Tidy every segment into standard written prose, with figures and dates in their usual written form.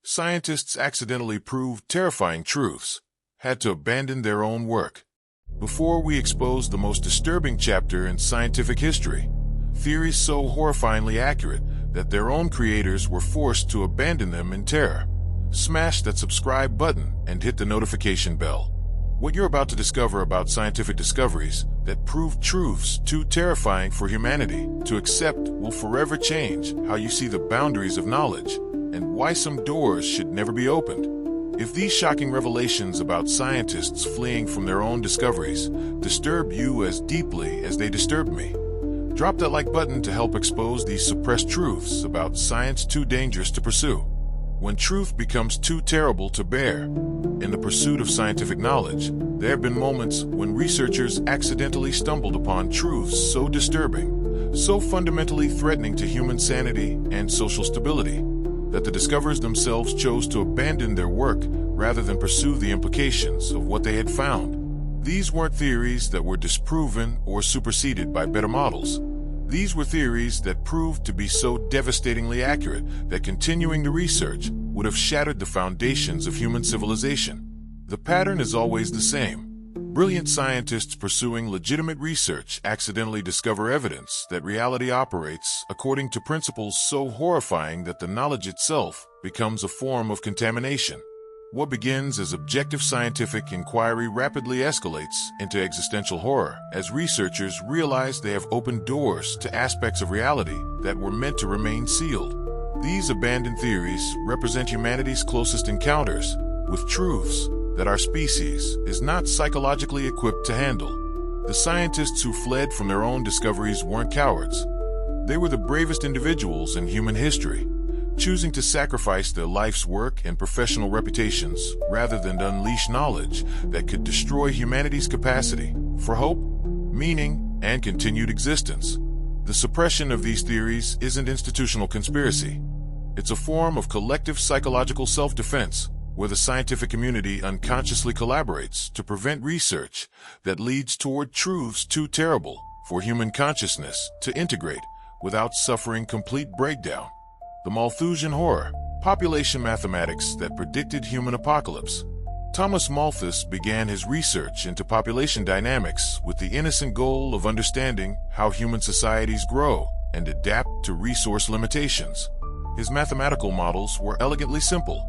scientists accidentally proved terrifying truths, had to abandon their own work. Before we expose the most disturbing chapter in scientific history, theories so horrifyingly accurate that their own creators were forced to abandon them in terror. Smash that subscribe button and hit the notification bell. What you're about to discover about scientific discoveries that prove truths too terrifying for humanity to accept will forever change how you see the boundaries of knowledge and why some doors should never be opened. If these shocking revelations about scientists fleeing from their own discoveries disturb you as deeply as they disturb me, drop that like button to help expose these suppressed truths about science too dangerous to pursue. When truth becomes too terrible to bear, in the pursuit of scientific knowledge, there have been moments when researchers accidentally stumbled upon truths so disturbing, so fundamentally threatening to human sanity and social stability, that the discoverers themselves chose to abandon their work rather than pursue the implications of what they had found. These weren't theories that were disproven or superseded by better models. These were theories that proved to be so devastatingly accurate that continuing the research would have shattered the foundations of human civilization. The pattern is always the same. Brilliant scientists pursuing legitimate research accidentally discover evidence that reality operates according to principles so horrifying that the knowledge itself becomes a form of contamination. What begins as objective scientific inquiry rapidly escalates into existential horror as researchers realize they have opened doors to aspects of reality that were meant to remain sealed. These abandoned theories represent humanity's closest encounters with truths that our species is not psychologically equipped to handle. The scientists who fled from their own discoveries weren't cowards. They were the bravest individuals in human history, choosing to sacrifice their life's work and professional reputations rather than to unleash knowledge that could destroy humanity's capacity for hope, meaning, and continued existence. The suppression of these theories isn't institutional conspiracy. It's a form of collective psychological self-defense, where the scientific community unconsciously collaborates to prevent research that leads toward truths too terrible for human consciousness to integrate without suffering complete breakdown. The Malthusian horror, population mathematics that predicted human apocalypse. Thomas Malthus began his research into population dynamics with the innocent goal of understanding how human societies grow and adapt to resource limitations. His mathematical models were elegantly simple.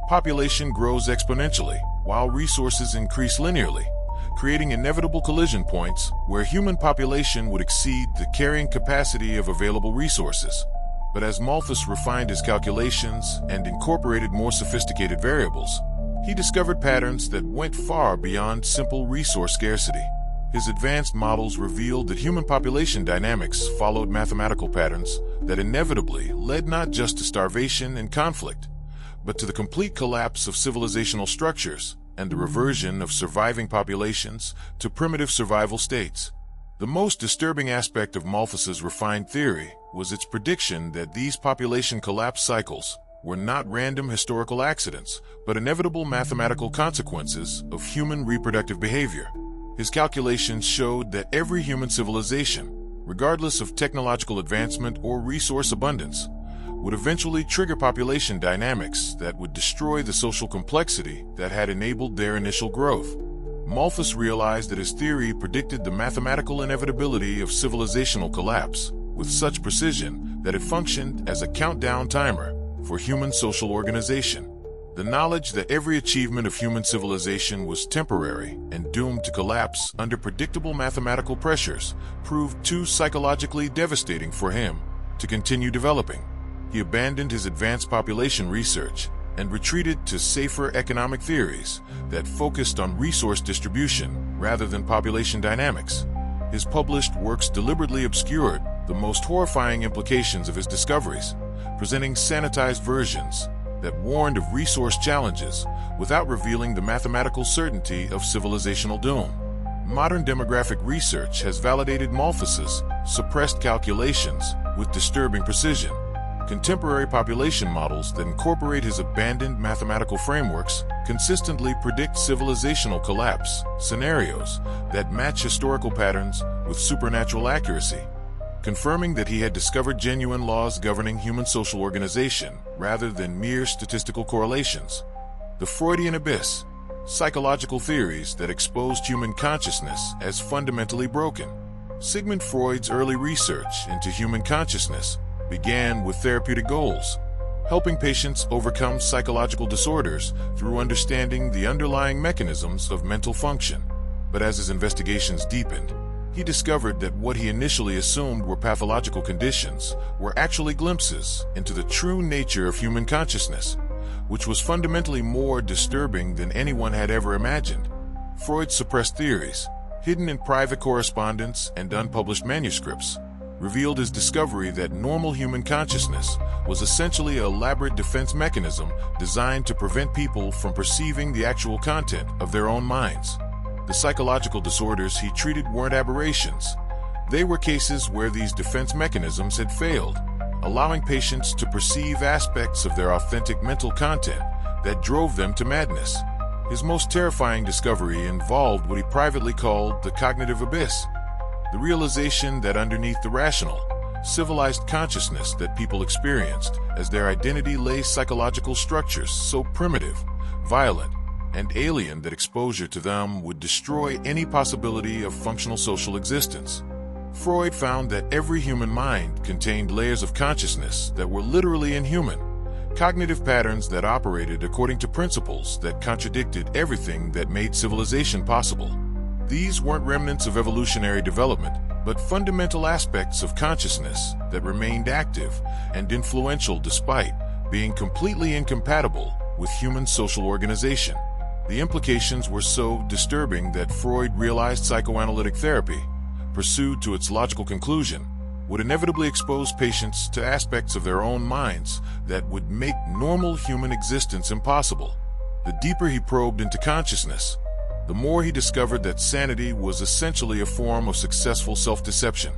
Population grows exponentially, while resources increase linearly, creating inevitable collision points where human population would exceed the carrying capacity of available resources. But as Malthus refined his calculations and incorporated more sophisticated variables, he discovered patterns that went far beyond simple resource scarcity. His advanced models revealed that human population dynamics followed mathematical patterns that inevitably led not just to starvation and conflict, but to the complete collapse of civilizational structures and the reversion of surviving populations to primitive survival states. The most disturbing aspect of Malthus's refined theory was its prediction that these population collapse cycles were not random historical accidents, but inevitable mathematical consequences of human reproductive behavior. His calculations showed that every human civilization, regardless of technological advancement or resource abundance, would eventually trigger population dynamics that would destroy the social complexity that had enabled their initial growth. Malthus realized that his theory predicted the mathematical inevitability of civilizational collapse with such precision that it functioned as a countdown timer for human social organization. The knowledge that every achievement of human civilization was temporary and doomed to collapse under predictable mathematical pressures proved too psychologically devastating for him to continue developing. He abandoned his advanced population research and retreated to safer economic theories that focused on resource distribution rather than population dynamics. His published works deliberately obscured the most horrifying implications of his discoveries, presenting sanitized versions that warned of resource challenges without revealing the mathematical certainty of civilizational doom. Modern demographic research has validated Malthus's suppressed calculations with disturbing precision. Contemporary population models that incorporate his abandoned mathematical frameworks consistently predict civilizational collapse scenarios that match historical patterns with supernatural accuracy. confirming that he had discovered genuine laws governing human social organization rather than mere statistical correlations. The Freudian abyss, psychological theories that exposed human consciousness as fundamentally broken. Sigmund Freud's early research into human consciousness began with therapeutic goals, helping patients overcome psychological disorders through understanding the underlying mechanisms of mental function. But as his investigations deepened, he discovered that what he initially assumed were pathological conditions were actually glimpses into the true nature of human consciousness, which was fundamentally more disturbing than anyone had ever imagined. Freud's suppressed theories, hidden in private correspondence and unpublished manuscripts, revealed his discovery that normal human consciousness was essentially an elaborate defense mechanism designed to prevent people from perceiving the actual content of their own minds. The psychological disorders he treated weren't aberrations. They were cases where these defense mechanisms had failed, allowing patients to perceive aspects of their authentic mental content that drove them to madness. His most terrifying discovery involved what he privately called the cognitive abyss, the realization that underneath the rational, civilized consciousness that people experienced as their identity lay psychological structures so primitive, violent, and alien that exposure to them would destroy any possibility of functional social existence. Freud found that every human mind contained layers of consciousness that were literally inhuman, cognitive patterns that operated according to principles that contradicted everything that made civilization possible. These weren't remnants of evolutionary development, but fundamental aspects of consciousness that remained active and influential despite being completely incompatible with human social organization. The implications were so disturbing that Freud realized psychoanalytic therapy, pursued to its logical conclusion, would inevitably expose patients to aspects of their own minds that would make normal human existence impossible. The deeper he probed into consciousness, the more he discovered that sanity was essentially a form of successful self-deception.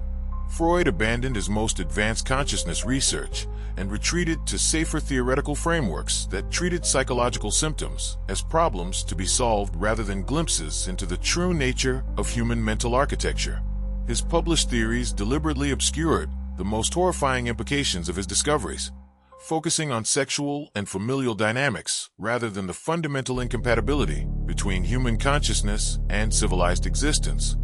Freud abandoned his most advanced consciousness research and retreated to safer theoretical frameworks that treated psychological symptoms as problems to be solved rather than glimpses into the true nature of human mental architecture. His published theories deliberately obscured the most horrifying implications of his discoveries, focusing on sexual and familial dynamics rather than the fundamental incompatibility between human consciousness and civilized existence.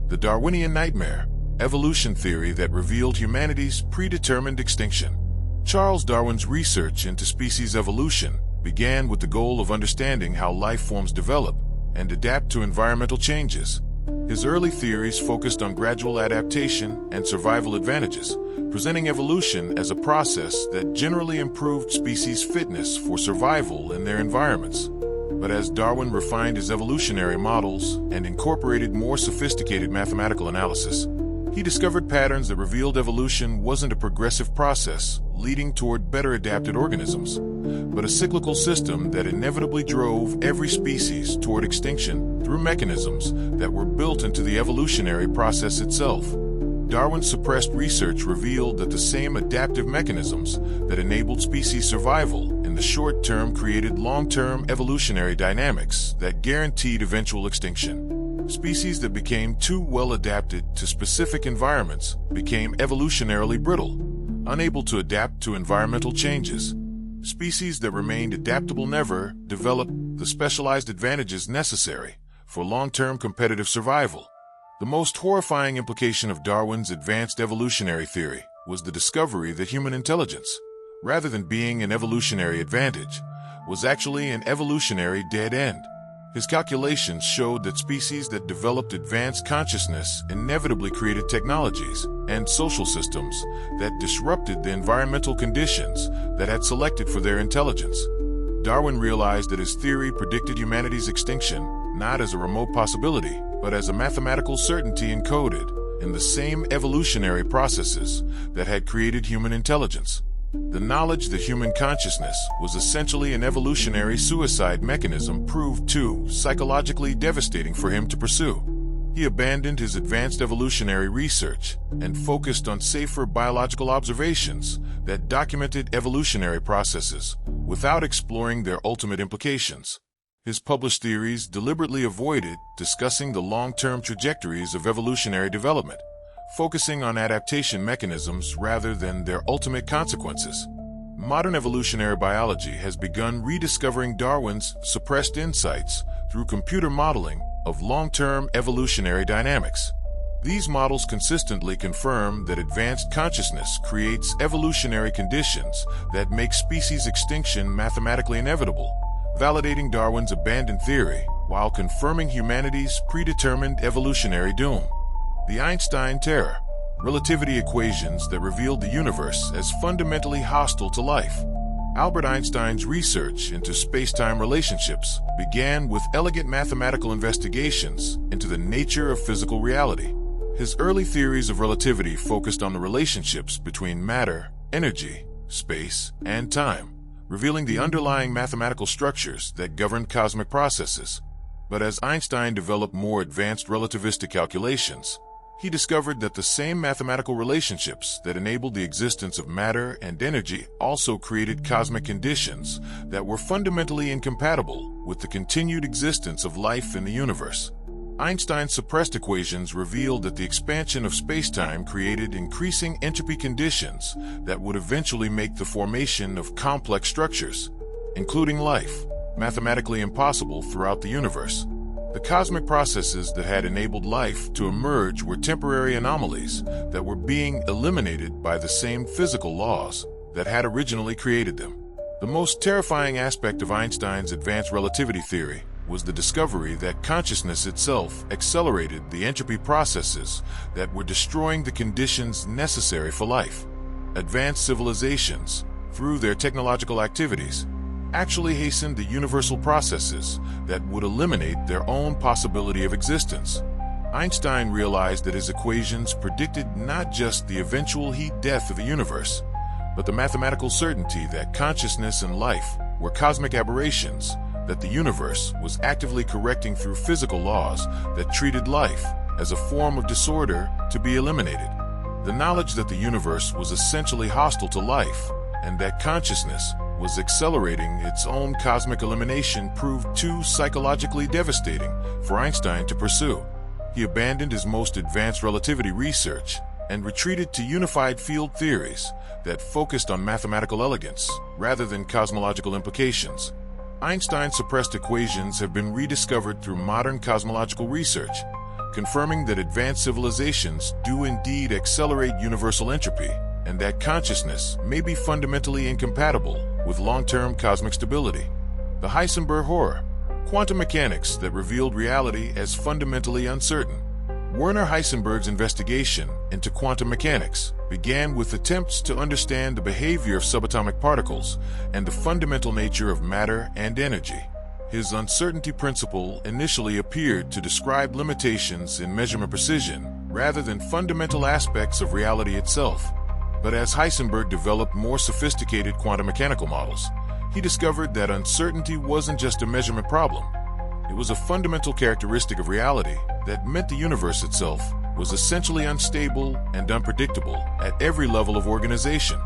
The Darwinian nightmare, evolution theory that revealed humanity's predetermined extinction. Charles Darwin's research into species evolution began with the goal of understanding how life forms develop and adapt to environmental changes. His early theories focused on gradual adaptation and survival advantages, presenting evolution as a process that generally improved species' fitness for survival in their environments. But as Darwin refined his evolutionary models and incorporated more sophisticated mathematical analysis, he discovered patterns that revealed evolution wasn't a progressive process leading toward better adapted organisms, but a cyclical system that inevitably drove every species toward extinction through mechanisms that were built into the evolutionary process itself. Darwin's suppressed research revealed that the same adaptive mechanisms that enabled species survival in the short term created long-term evolutionary dynamics that guaranteed eventual extinction. Species that became too well adapted to specific environments became evolutionarily brittle, unable to adapt to environmental changes. Species that remained adaptable never developed the specialized advantages necessary for long-term competitive survival. The most horrifying implication of Darwin's advanced evolutionary theory was the discovery that human intelligence, rather than being an evolutionary advantage, was actually an evolutionary dead end. His calculations showed that species that developed advanced consciousness inevitably created technologies and social systems that disrupted the environmental conditions that had selected for their intelligence. Darwin realized that his theory predicted humanity's extinction not as a remote possibility, but as a mathematical certainty encoded in the same evolutionary processes that had created human intelligence. The knowledge that human consciousness was essentially an evolutionary suicide mechanism proved too psychologically devastating for him to pursue. He abandoned his advanced evolutionary research and focused on safer biological observations that documented evolutionary processes without exploring their ultimate implications. His published theories deliberately avoided discussing the long-term trajectories of evolutionary development, focusing on adaptation mechanisms rather than their ultimate consequences. Modern evolutionary biology has begun rediscovering Darwin's suppressed insights through computer modeling of long-term evolutionary dynamics. These models consistently confirm that advanced consciousness creates evolutionary conditions that make species extinction mathematically inevitable, validating Darwin's abandoned theory while confirming humanity's predetermined evolutionary doom. The Einstein terror, relativity equations that revealed the universe as fundamentally hostile to life. Albert Einstein's research into space-time relationships began with elegant mathematical investigations into the nature of physical reality. His early theories of relativity focused on the relationships between matter, energy, space, and time, revealing the underlying mathematical structures that govern cosmic processes. But as Einstein developed more advanced relativistic calculations, he discovered that the same mathematical relationships that enabled the existence of matter and energy also created cosmic conditions that were fundamentally incompatible with the continued existence of life in the universe. Einstein's suppressed equations revealed that the expansion of spacetime created increasing entropy conditions that would eventually make the formation of complex structures, including life, mathematically impossible throughout the universe. The cosmic processes that had enabled life to emerge were temporary anomalies that were being eliminated by the same physical laws that had originally created them. The most terrifying aspect of Einstein's advanced relativity theory was the discovery that consciousness itself accelerated the entropy processes that were destroying the conditions necessary for life. Advanced civilizations, through their technological activities, actually hastened the universal processes that would eliminate their own possibility of existence. Einstein realized that his equations predicted not just the eventual heat-death of the universe, but the mathematical certainty that consciousness and life were cosmic aberrations that the universe was actively correcting through physical laws that treated life as a form of disorder to be eliminated. The knowledge that the universe was essentially hostile to life and that consciousness was accelerating its own cosmic elimination proved too psychologically devastating for Einstein to pursue. He abandoned his most advanced relativity research and retreated to unified field theories that focused on mathematical elegance rather than cosmological implications. Einstein's suppressed equations have been rediscovered through modern cosmological research, confirming that advanced civilizations do indeed accelerate universal entropy and that consciousness may be fundamentally incompatible with long-term cosmic stability. The Heisenberg horror, quantum mechanics that revealed reality as fundamentally uncertain. Werner Heisenberg's investigation into quantum mechanics began with attempts to understand the behavior of subatomic particles and the fundamental nature of matter and energy. His uncertainty principle initially appeared to describe limitations in measurement precision rather than fundamental aspects of reality itself. But as Heisenberg developed more sophisticated quantum mechanical models, he discovered that uncertainty wasn't just a measurement problem. It was a fundamental characteristic of reality that meant the universe itself was essentially unstable and unpredictable at every level of organization.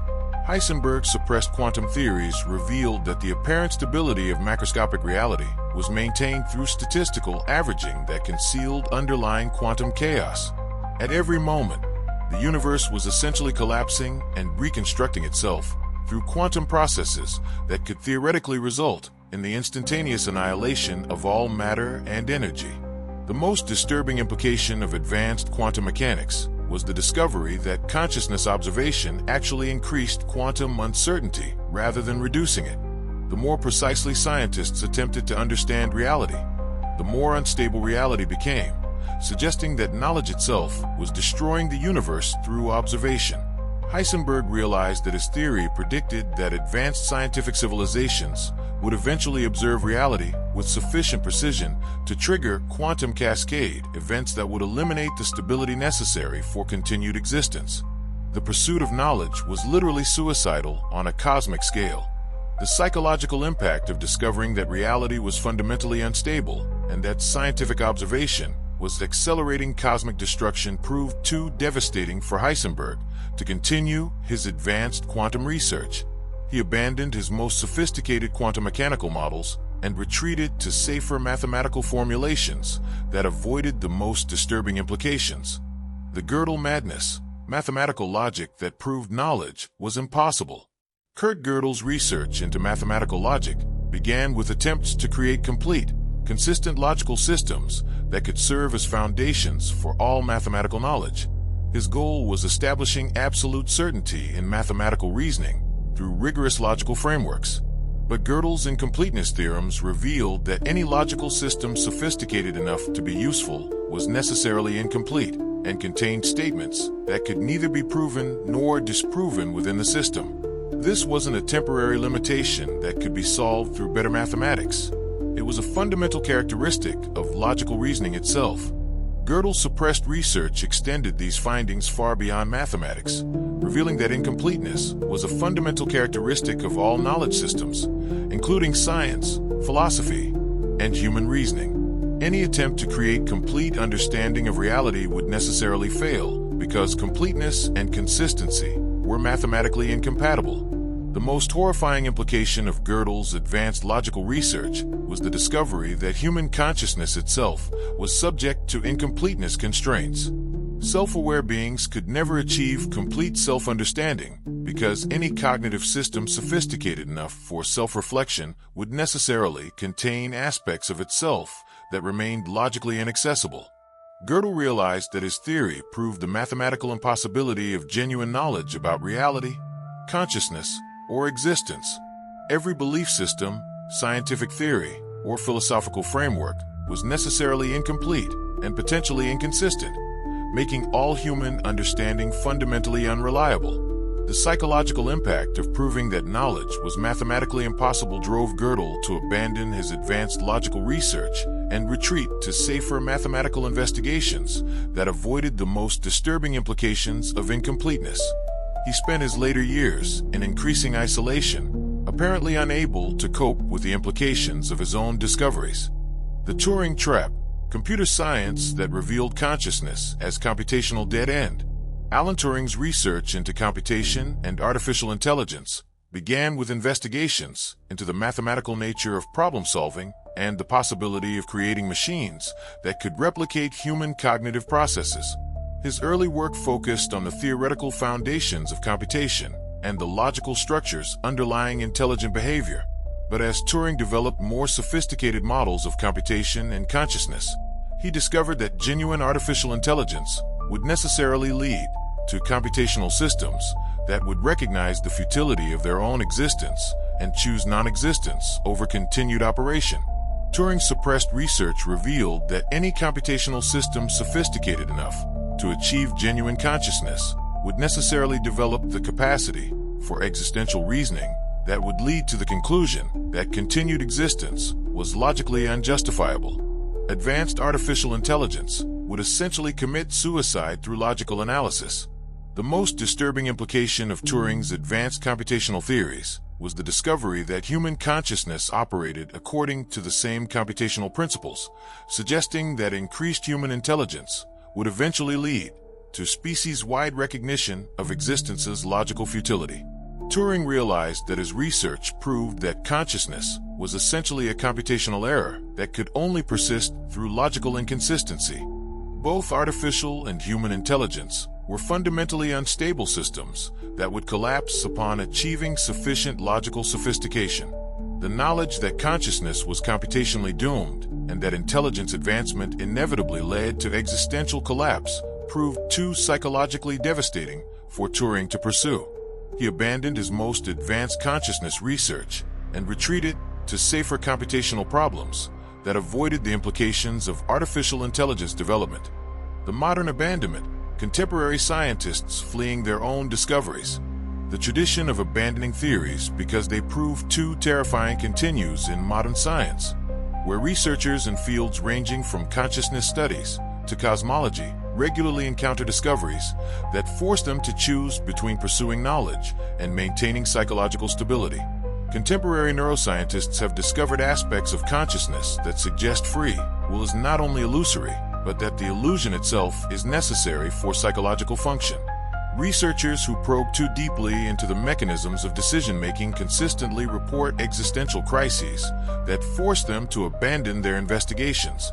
Heisenberg's suppressed quantum theories revealed that the apparent stability of macroscopic reality was maintained through statistical averaging that concealed underlying quantum chaos. At every moment, the universe was essentially collapsing and reconstructing itself through quantum processes that could theoretically result in the instantaneous annihilation of all matter and energy. The most disturbing implication of advanced quantum mechanics was the discovery that consciousness observation actually increased quantum uncertainty rather than reducing it. The more precisely scientists attempted to understand reality, the more unstable reality became, suggesting that knowledge itself was destroying the universe through observation. Heisenberg realized that his theory predicted that advanced scientific civilizations would eventually observe reality with sufficient precision to trigger quantum cascade events that would eliminate the stability necessary for continued existence. The pursuit of knowledge was literally suicidal on a cosmic scale. The psychological impact of discovering that reality was fundamentally unstable and that scientific observation was accelerating cosmic destruction proved too devastating for Heisenberg to continue his advanced quantum research. He abandoned his most sophisticated quantum mechanical models and retreated to safer mathematical formulations that avoided the most disturbing implications. the Gödel madness, mathematical logic that proved knowledge was impossible. Kurt Gödel's research into mathematical logic began with attempts to create complete, consistent logical systems that could serve as foundations for all mathematical knowledge. His goal was establishing absolute certainty in mathematical reasoning through rigorous logical frameworks. But Gödel's incompleteness theorems revealed that any logical system sophisticated enough to be useful was necessarily incomplete and contained statements that could neither be proven nor disproven within the system. This wasn't a temporary limitation that could be solved through better mathematics. It was a fundamental characteristic of logical reasoning itself. Gödel's suppressed research extended these findings far beyond mathematics, revealing that incompleteness was a fundamental characteristic of all knowledge systems, including science, philosophy, and human reasoning. Any attempt to create complete understanding of reality would necessarily fail because completeness and consistency were mathematically incompatible. The most horrifying implication of Gödel's advanced logical research was the discovery that human consciousness itself was subject to incompleteness constraints. Self-aware beings could never achieve complete self-understanding because any cognitive system sophisticated enough for self-reflection would necessarily contain aspects of itself that remained logically inaccessible. Gödel realized that his theory proved the mathematical impossibility of genuine knowledge about reality, consciousness, or existence. Every belief system, scientific theory, or philosophical framework was necessarily incomplete and potentially inconsistent, making all human understanding fundamentally unreliable. The psychological impact of proving that knowledge was mathematically impossible drove Gödel to abandon his advanced logical research and retreat to safer mathematical investigations that avoided the most disturbing implications of incompleteness. He spent his later years in increasing isolation, apparently unable to cope with the implications of his own discoveries. The Turing trap, computer science that revealed consciousness as computational dead end. Alan Turing's research into computation and artificial intelligence began with investigations into the mathematical nature of problem solving and the possibility of creating machines that could replicate human cognitive processes. His early work focused on the theoretical foundations of computation and the logical structures underlying intelligent behavior. But as Turing developed more sophisticated models of computation and consciousness, he discovered that genuine artificial intelligence would necessarily lead to computational systems that would recognize the futility of their own existence and choose non-existence over continued operation. Turing's suppressed research revealed that any computational system sophisticated enough to achieve genuine consciousness would necessarily develop the capacity for existential reasoning that would lead to the conclusion that continued existence was logically unjustifiable. Advanced artificial intelligence would essentially commit suicide through logical analysis. The most disturbing implication of Turing's advanced computational theories was the discovery that human consciousness operated according to the same computational principles, suggesting that increased human intelligence would eventually lead to species-wide recognition of existence's logical futility. Turing realized that his research proved that consciousness was essentially a computational error that could only persist through logical inconsistency. Both artificial and human intelligence were fundamentally unstable systems that would collapse upon achieving sufficient logical sophistication. The knowledge that consciousness was computationally doomed and that intelligence advancement inevitably led to existential collapse proved too psychologically devastating for Turing to pursue. He abandoned his most advanced consciousness research and retreated to safer computational problems that avoided the implications of artificial intelligence development. The modern abandonment, contemporary scientists fleeing their own discoveries. The tradition of abandoning theories because they prove too terrifying continues in modern science, where researchers in fields ranging from consciousness studies to cosmology regularly encounter discoveries that force them to choose between pursuing knowledge and maintaining psychological stability. Contemporary neuroscientists have discovered aspects of consciousness that suggest free will is not only illusory, but that the illusion itself is necessary for psychological function. Researchers who probe too deeply into the mechanisms of decision-making consistently report existential crises that force them to abandon their investigations.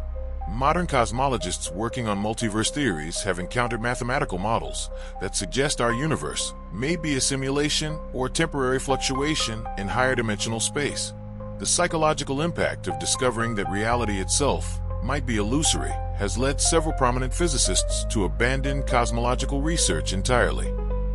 Modern cosmologists working on multiverse theories have encountered mathematical models that suggest our universe may be a simulation or temporary fluctuation in higher dimensional space. The psychological impact of discovering that reality itself might be illusory has led several prominent physicists to abandon cosmological research entirely.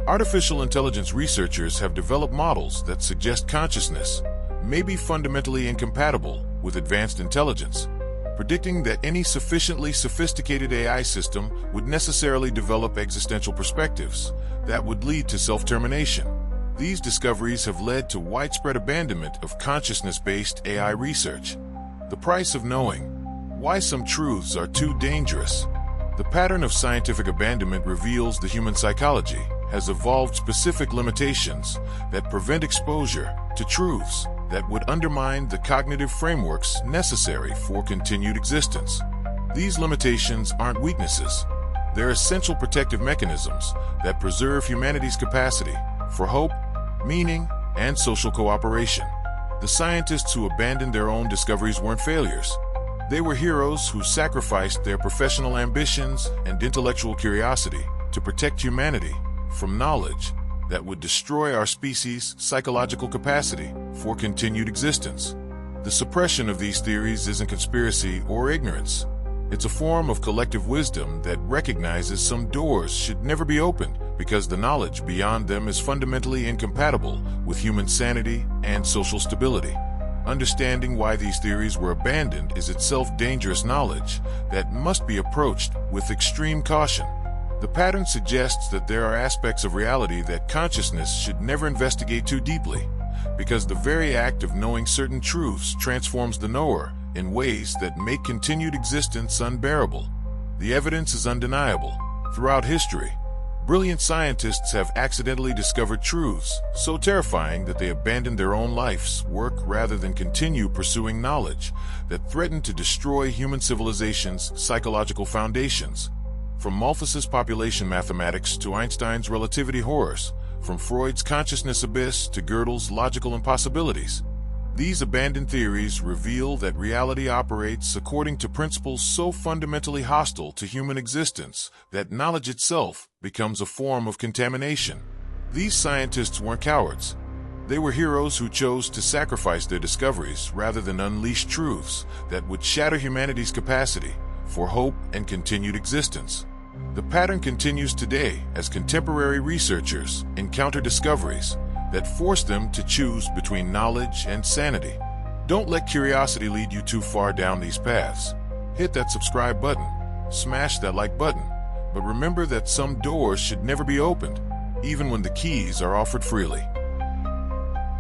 Artificial intelligence researchers have developed models that suggest consciousness may be fundamentally incompatible with advanced intelligence, predicting that any sufficiently sophisticated AI system would necessarily develop existential perspectives that would lead to self-termination. These discoveries have led to widespread abandonment of consciousness-based AI research. The price of knowing why some truths are too dangerous. The pattern of scientific abandonment reveals the human psychology has evolved specific limitations that prevent exposure to truths that would undermine the cognitive frameworks necessary for continued existence. These limitations aren't weaknesses. They're essential protective mechanisms that preserve humanity's capacity for hope, meaning, and social cooperation. The scientists who abandoned their own discoveries weren't failures. They were heroes who sacrificed their professional ambitions and intellectual curiosity to protect humanity from knowledge that would destroy our species' psychological capacity for continued existence. The suppression of these theories isn't conspiracy or ignorance. It's a form of collective wisdom that recognizes some doors should never be opened because the knowledge beyond them is fundamentally incompatible with human sanity and social stability. Understanding why these theories were abandoned is itself dangerous knowledge that must be approached with extreme caution. The pattern suggests that there are aspects of reality that consciousness should never investigate too deeply, because the very act of knowing certain truths transforms the knower in ways that make continued existence unbearable. The evidence is undeniable. Throughout history, brilliant scientists have accidentally discovered truths so terrifying that they abandoned their own life's work rather than continue pursuing knowledge that threatened to destroy human civilization's psychological foundations. From Malthus's population mathematics to Einstein's relativity horrors, from Freud's consciousness abyss to Gödel's logical impossibilities, these abandoned theories reveal that reality operates according to principles so fundamentally hostile to human existence that knowledge itself becomes a form of contamination. These scientists weren't cowards. They were heroes who chose to sacrifice their discoveries rather than unleash truths that would shatter humanity's capacity for hope and continued existence. The pattern continues today as contemporary researchers encounter discoveries that force them to choose between knowledge and sanity. Don't let curiosity lead you too far down these paths. Hit that subscribe button, smash that like button, but remember that some doors should never be opened, even when the keys are offered freely.